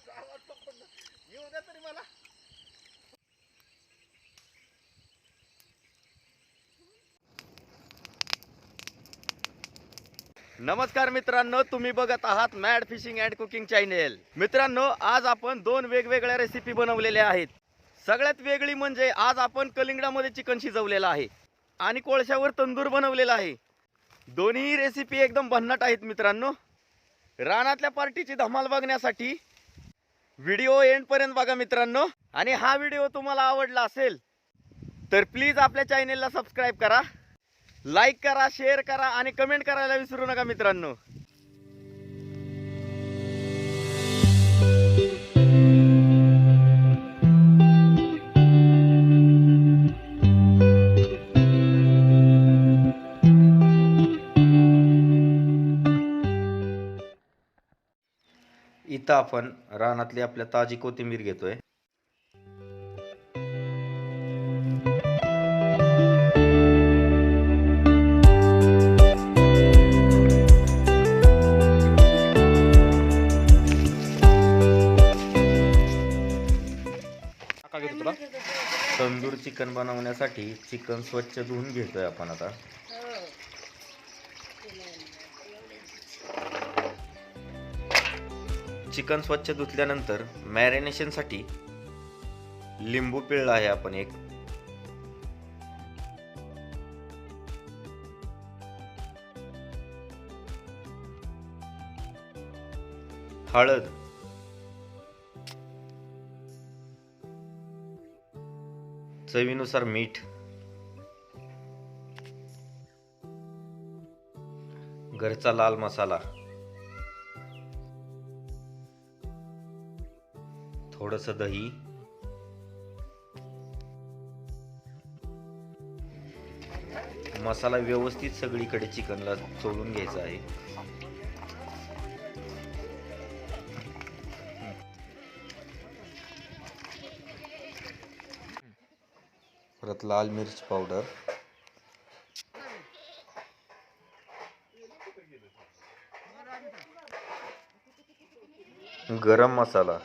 येऊ द्या तरी मला. नमस्कार मित्रांनो, तुम्ही बघत आहात mad fishing and cooking channel. मित्रांनो, आज आपण दोन वेगवेगळ्या रेसिपी बनवलेल्या आहेत. सगळ्यात वेगळी म्हणजे आज आपण कलिंगडामध्ये चिकन शिजवलेलं आहे आणि कोळशावर तंदूर बनवलेला आहे. दोन्ही रेसिपी एकदम भन्नाट आहेत मित्रांनो. रानातल्या पार्टीची धमाल बघण्यासाठी व्हिडिओ एंड पर्यंत बघा मित्रांनो. आणि हा व्हिडिओ तुम्हाला आवडला असेल तर प्लीज आपल्या चॅनेलला सबस्क्राईब करा, लाईक करा, शेअर करा आणि कमेंट करायला विसरू नका मित्रांनो. इथं आपण रानातली आपल्या ताजी कोथिंबीर घेतोय. तंदूर चिकन बनवण्यासाठी चिकन स्वच्छ धुवून घेतोय आपण आता. चिकन स्वच्छ धुतल्यानंतर मॅरिनेशनसाठी लिंबू पिळला आहे आपण एक. हळद, चवीनुसार मीठ, घरचा लाल मसाला, थोडंसं दही, मसाला व्यवस्थित सगळीकडे चिकनला चोळून घ्यायचा आहे. परत लाल मिर्च पावडर, गरम मसाला,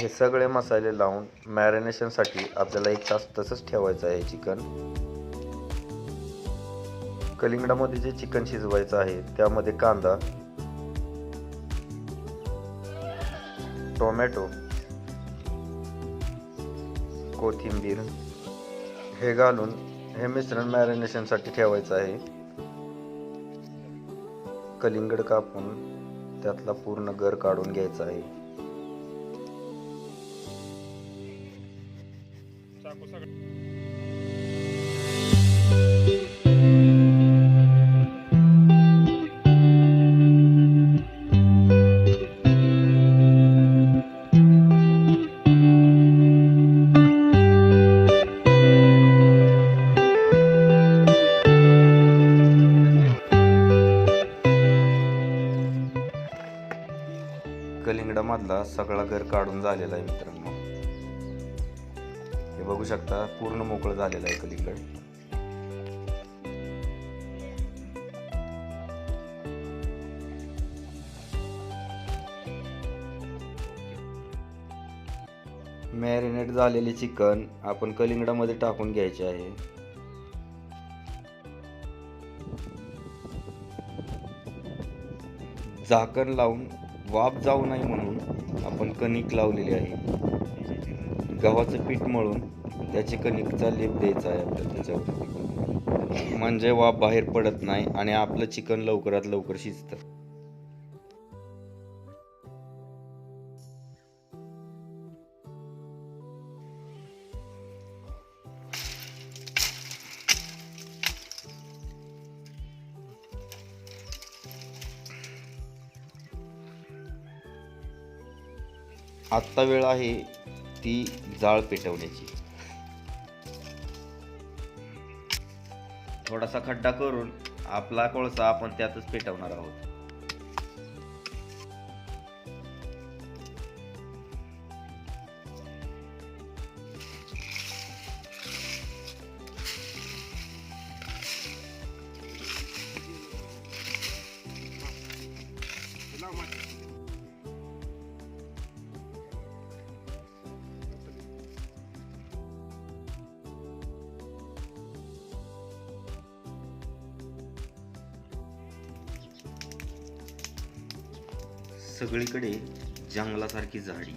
हे सगळे मसाले लावून मॅरिनेशनसाठी आपल्याला 1 तास तसंच ठेवायचं आहे चिकन. कलिंगडामध्ये जे चिकन शिजवायचं आहे त्यामध्ये कांदा, टोमॅटो, कोथिंबीर हे घालून हे मिश्रण मॅरिनेशनसाठी ठेवायचं आहे. कलिंगड कापून त्यातला पूर्ण गर काढून घ्यायचा आहे. कलिंगडामधला सगळा गर काढून झालेला आहे मित्रांनो. हे बघू शकता, पूर्ण मोकळं झालेलं आहे कलिंगड. मॅरिनेट झालेले चिकन आपण कलिंगडामध्ये टाकून घ्यायचे आहे. झाकण लावून वाफ जाऊ नये म्हणून आपण कणिक लावलेली आहे. गव्हाचं पीठ मळून त्याची कणिकचा लेप द्यायचा आहे आपल्याला त्याच्यावर, म्हणजे वाफ बाहेर पडत नाही आणि आपलं चिकन लवकरात लवकर शिजतं. आत्ता वेळ आहे ती जाळ पेटवण्याची. थोडासा खड्डा करून आपला कोळसा आपण त्यातच पेटवणार आहोत. सगळीकडे जंगलासारखी झाडी,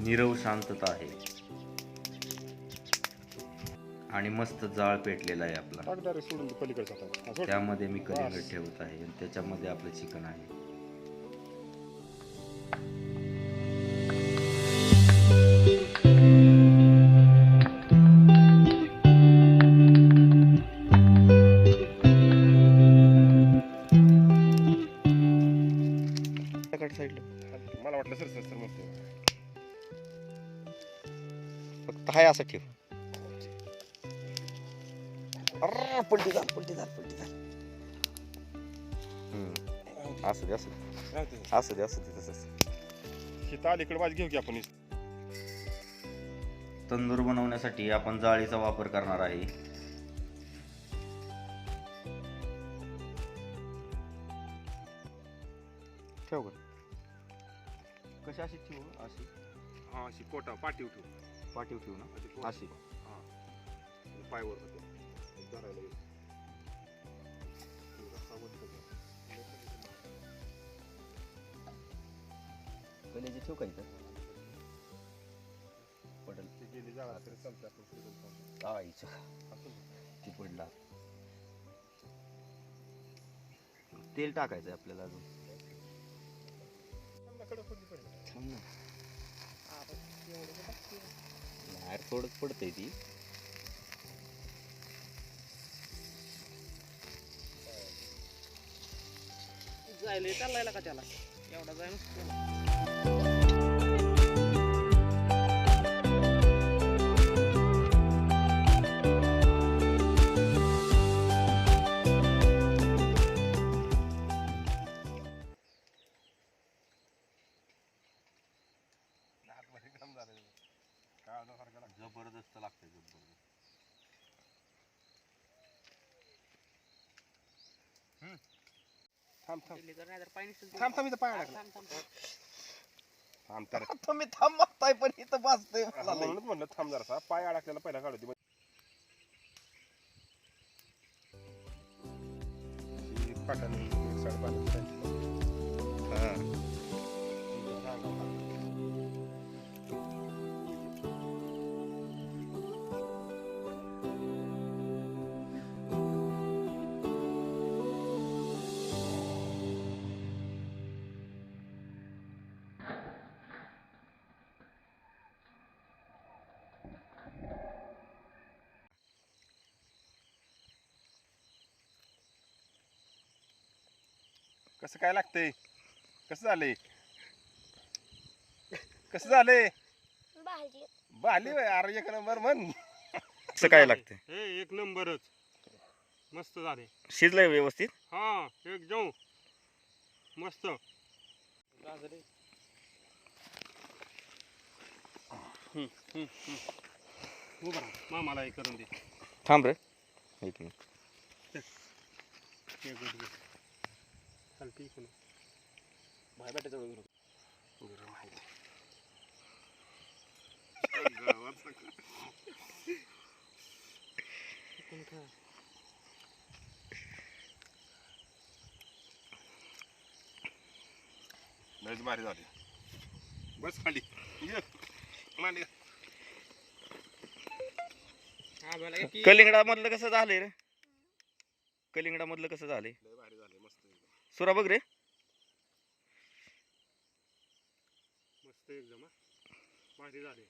नीरव शांतता आहे आणि मस्त जाळ पेटलेला आहे आपला. त्यामध्ये मी कलिंगड ठेवत आहे आणि त्याच्यामध्ये आपलं चिकन आहे. मला वाटलं सर सर सर म्हणतो फक्त हाय असं ठेव. पलटी झाल पलटी झाल पलटी झाल. असू दे असू दे असू दे असू दे तसंच. शीता अलीकडे वाज घेऊ की आपण. तंदूर बनवण्यासाठी आपण जाळीचा वापर करणार आहे. ठेव ग. कशी अशी ठेवू? अशी. हा अशी पोटा पाठीव ठेवू. पाठीव ठेवू ना अशी. हा पायवर होते धरायला येईल. कलेजी ठेव का इथं? पडल. ती गेली जाळा तरी चालते आपण फिरून पाहू. आईचं ती पडला. तेल टाकायचं आपल्याला अजून. थांब ना. बाहेर थोडंच पडतंय ती. जायला चाललायला का त्याला एवढा जाय जबरदस्त लागतंय जबरदस्त. थांब थांब नाही पाणी थांब थांब इथं पाय अडकला. थांब तर तुम्ही थांब म्हणताय पण इथं बसतोय मला लई. म्हणूनच म्हणलं थांब जरासा. पाय अडकलेला पहिला काढू दे. पाटाने एक साडे पाच. कसं काय लागतंय? कसं झालंय? कसं झालंय? भाजी भाली बाई. अरे एक नंबर म्हण. कसं काय लागतंय? हे एक नंबरच मस्त झाले. शिजलंय व्यवस्थित? हा एकदम मस्त. उभा राहा मामाला हे करून दे. थांब रे एक मिनिट. हे good, good. चालतंय इकडून. भाई बेटा जवळ गेलो. लयच भारी झाली. बस खाली ये. मांडी. हा बोला की कलिंगडामधलं कसं झालंय रे? कलिंगडामधलं कसं झालंय? लय भारी झाली. मस्त एकदम. सुरा बघ रे. मस्त एकदम भारी झाले.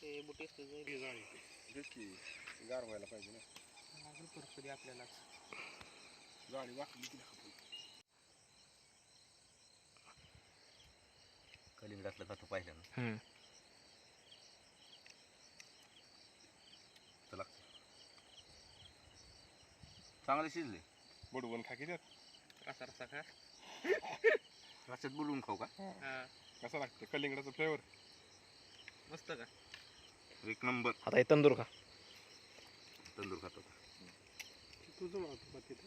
ते बुटी असते ही झाली. तेच की गार व्हायला पाहिजे ना. अजून परत आपल्याला गाडी वाकली की दाखव. कलिंगडातलं का तू पाहिलं ना? चला चांगले शिजले. बुडवून खा की त्यात. रसा रसा खा. रस्त्यात बुडवून खाऊ का? हा कसं लागतं कलिंगडाचं फ्लेवर? मस्त का? एक नंबर. आता हे तंदूर का? तंदूर खातो. तुझं मग तिथे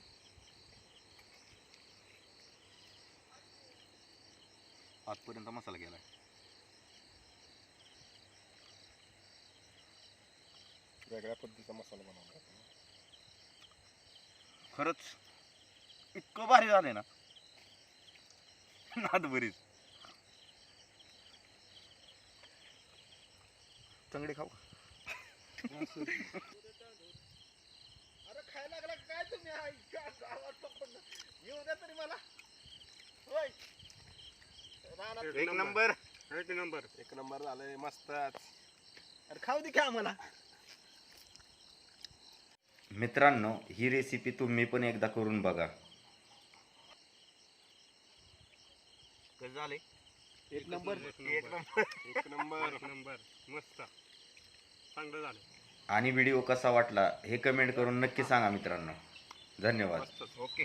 आजपर्यंत मसाला गेलाय. वेगळ्या पद्धतीचा मसाला बनवला. खरंच इतकं भारी झालंय ना नाद बरीच चंगडी खाऊ अरे खायला लागला काय तुम्ही येऊ द्या तरी मला होय एक नंबर एक नंबर झालंय मस्तच अरे खाऊ दे का आम्हाला. मित्रांनो ही रेसिपी तुम्ही पण एकदा करून बघा. कसं झालंय एक नंबर मस्त चांगलं झालं. आणि व्हिडिओ कसा वाटला हे कमेंट करून नक्की सांगा मित्रांनो. धन्यवाद. मस्तच ओके